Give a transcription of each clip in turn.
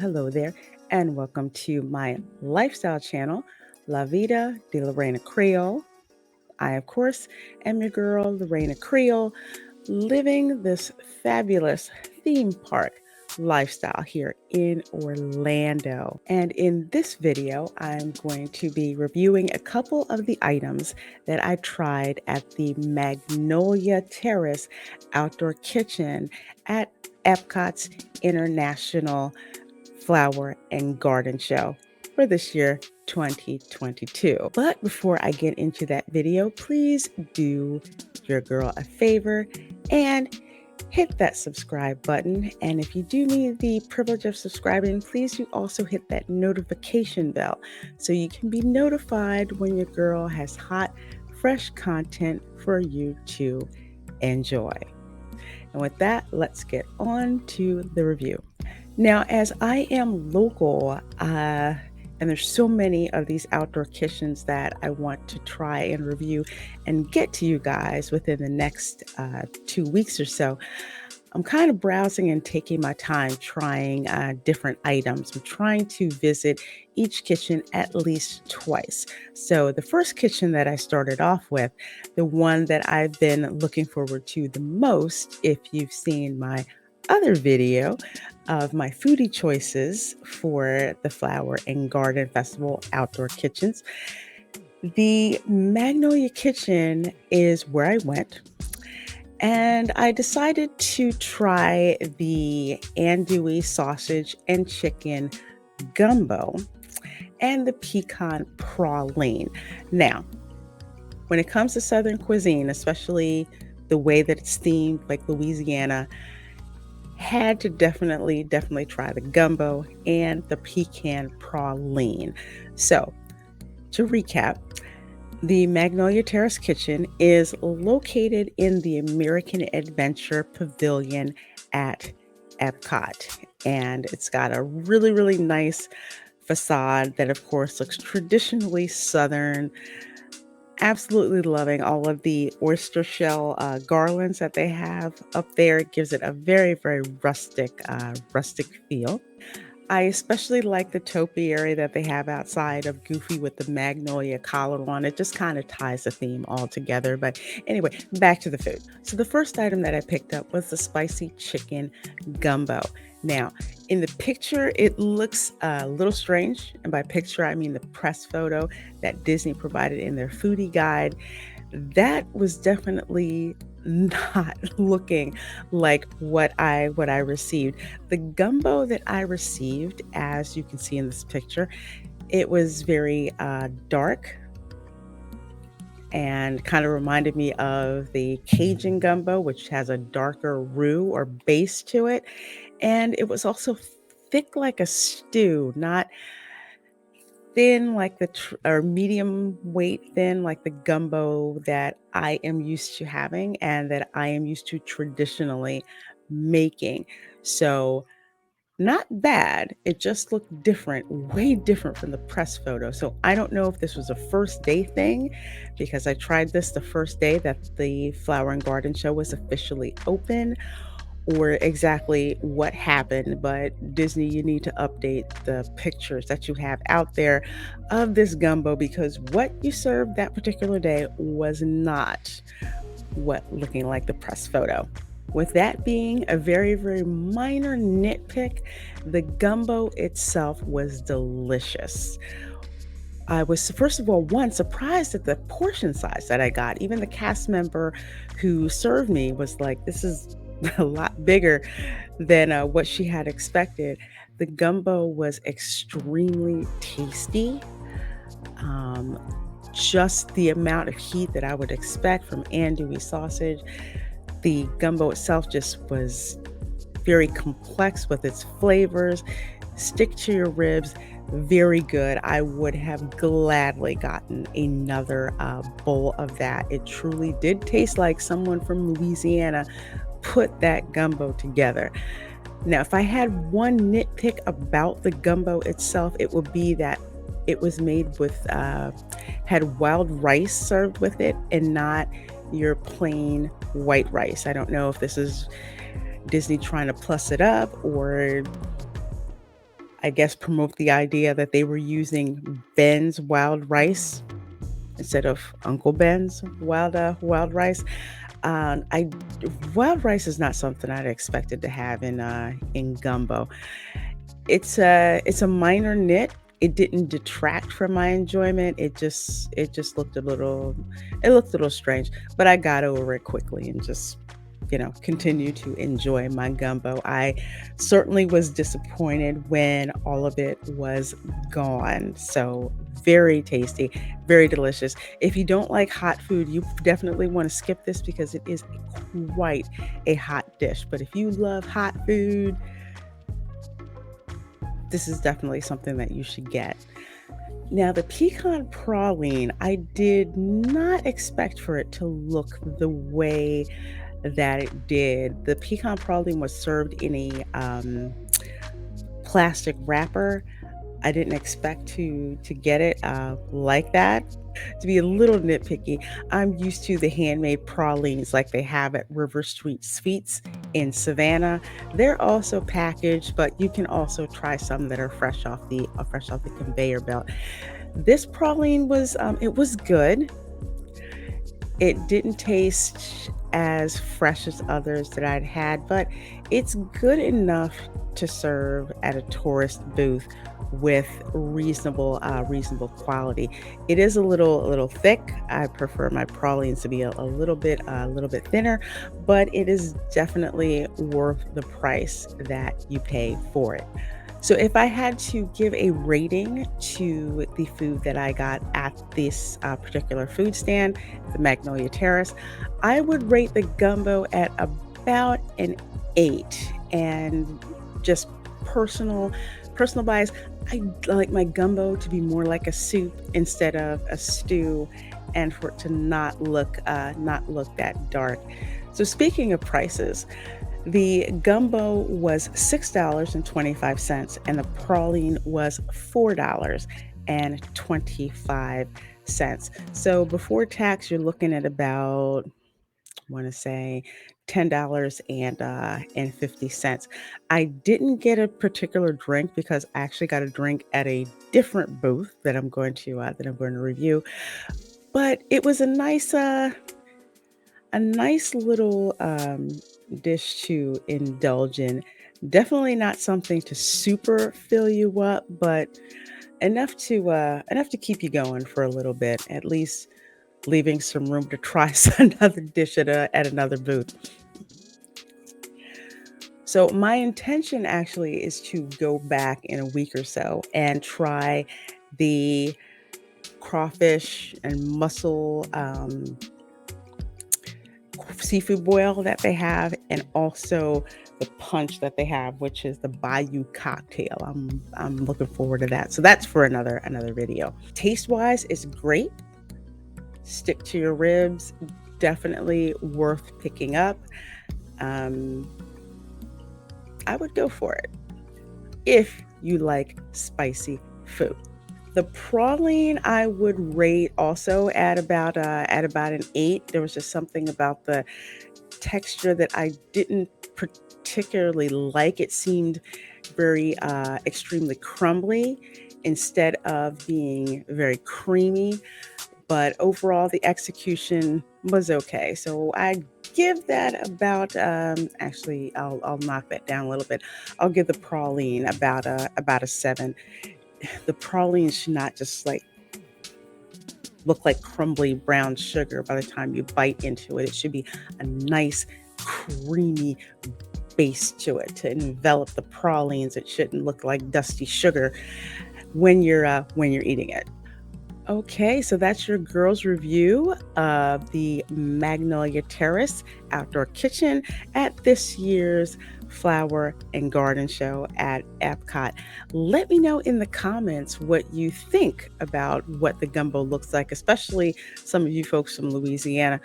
hello there, and welcome to my lifestyle channel, La Vida de la Reina Creole. I, of course, am your girl, the Reina Creole, living this fabulous theme park lifestyle here in Orlando. And in this video, I'm going to be reviewing a couple of the items that I tried at the Magnolia Terrace outdoor kitchen at Epcot's International Flower and Garden Show for this year 2022. But before I get into that video, please do your girl a favor and hit that subscribe button. And if you do need the privilege of subscribing, please do also hit that notification bell so you can be notified when your girl has hot, fresh content for you to enjoy. And with that, let's get on to the review. Now, as I am local, and there's so many of these outdoor kitchens that I want to try and review and get to you guys within the next 2 weeks or so, I'm kind of browsing and taking my time trying different items. I'm trying to visit each kitchen at least twice. So the first kitchen that I started off with, the one that I've been looking forward to the most, if you've seen my other video of my foodie choices for the Flower and Garden Festival outdoor kitchens, the Magnolia Kitchen is where I went. And I decided to try the andouille sausage and chicken gumbo and the pecan praline. Now, when it comes to Southern cuisine, especially the way that it's themed, like Louisiana, had to definitely try the gumbo and the pecan praline. So, to recap, the Magnolia Terrace Kitchen is located in the American Adventure Pavilion at Epcot. And it's got a really nice facade that, of course, looks traditionally Southern. Absolutely loving all of the oyster shell garlands that they have up there. It gives it a very rustic feel. I especially like the topiary that they have outside of Goofy with the magnolia collar on. It just kind of ties the theme all together. But anyway, back to the food. So the first item that I picked up was the spicy chicken gumbo. Now, in the picture, it looks a little strange. And by picture, I mean the press photo that Disney provided in their foodie guide. That was definitely not looking like what I received. The gumbo that I received, as you can see in this picture, it was very dark and kind of reminded me of the Cajun gumbo, which has a darker roux or base to it. And it was also thick like a stew, not thin like or medium weight thin like the gumbo that I am used to having and that I am used to traditionally making. So not bad. It just looked different, way different from the press photo. So I don't know if this was a first day thing because I tried this the first day that the Flower and Garden Show was officially open, or exactly what happened. But Disney, you need to update the pictures that you have out there of this gumbo, because what you served that particular day was not what looking like the press photo. With that being a very minor nitpick, the gumbo itself was delicious. I was, first of all, surprised at the portion size that I got. Even the cast member who served me was like, this is a lot bigger than what she had expected. The gumbo was extremely tasty. Just the amount of heat that I would expect from andouille sausage. The gumbo itself just was very complex with its flavors. Stick to your ribs. Very good. I would have gladly gotten another bowl of that. It truly did taste like someone from Louisiana put that gumbo together. Now, if I had one nitpick about the gumbo itself, it would be that it was made with, had wild rice served with it and not your plain white rice. I don't know if this is Disney trying to plus it up or I guess, promote the idea that they were using Ben's wild rice instead of Uncle Ben's wild rice. I Wild rice is not something I'd expected to have in gumbo. It's a minor nit. It didn't detract from my enjoyment. It just looked a little strange, but I got over it quickly and just continue to enjoy my gumbo. I certainly was disappointed when all of it was gone. So very tasty, very delicious. If you don't like hot food, you definitely want to skip this because it is quite a hot dish. But if you love hot food, this is definitely something that you should get. Now, the pecan praline, I did not expect for it to look the way that it did. The pecan praline was served in a plastic wrapper. I didn't expect to get it like that. To be a little nitpicky, I'm used to the handmade pralines like they have at River Street Sweets in Savannah. They're also packaged, but you can also try some that are fresh off the conveyor belt. This praline was it was good. It didn't taste as fresh as others that I'd had, but it's good enough to serve at a tourist booth with reasonable quality. It is a little thick. I prefer my pralines to be a little bit thinner, but it is definitely worth the price that you pay for it. So, if I had to give a rating to the food that I got at this particular food stand, the Magnolia Terrace, I would rate the gumbo at about an 8. And just personal, personal bias, I like my gumbo to be more like a soup instead of a stew, and for it to not look that dark. So, speaking of prices, the gumbo was $6.25 and the praline was $4.25. So before tax, you're looking at about, I want to say, $10 and 50 cents. I didn't get a particular drink because I actually got a drink at a different booth that I'm going to review. But it was a nice little dish to indulge in. Definitely not something to super fill you up, but enough to keep you going for a little bit. At least leaving some room to try another dish at another booth. So my intention actually is to go back in a week or so and try the crawfish and mussel seafood boil that they have, and also the punch that they have, which is the Bayou cocktail. I'm looking forward to that. So that's for another video. Taste wise, it's great. Stick to your ribs. Definitely worth picking up. Um, I would go for it if you like spicy food. The praline I would rate also at about an 8. There was just something about the texture that I didn't particularly like. It seemed very extremely crumbly instead of being very creamy. But overall, the execution was okay. So I give that about. I'll knock that down a little bit. I'll give the praline about a 7. The praline should not just like look like crumbly brown sugar by the time you bite into it. It should be a nice, creamy base to it to envelop the pralines. It shouldn't look like dusty sugar when you're eating it. Okay, so that's your girls' review of the Magnolia Terrace Outdoor Kitchen at this year's Flower and Garden Show at Epcot. Let me know in the comments what you think about what the gumbo looks like, especially some of you folks from Louisiana.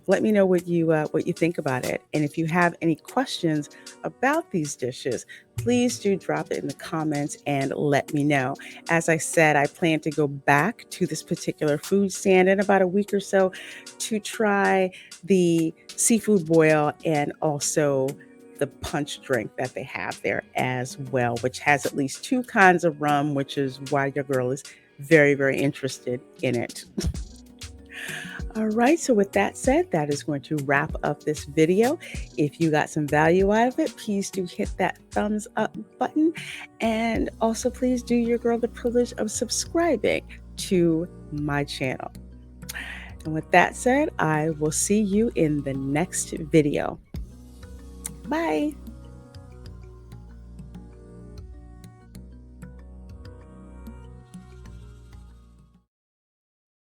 Let me know what you think about it, and if you have any questions about these dishes, please do drop it in the comments and let me know. As I said, I plan to go back to this particular food stand in about a week or so to try the seafood boil and also the punch drink that they have there as well, which has at least 2 kinds of rum, which is why your girl is very, very interested in it. All right, so with that said, that is going to wrap up this video. If you got some value out of it, please do hit that thumbs up button. And also please do your girl the privilege of subscribing to my channel. And with that said, I will see you in the next video. Bye.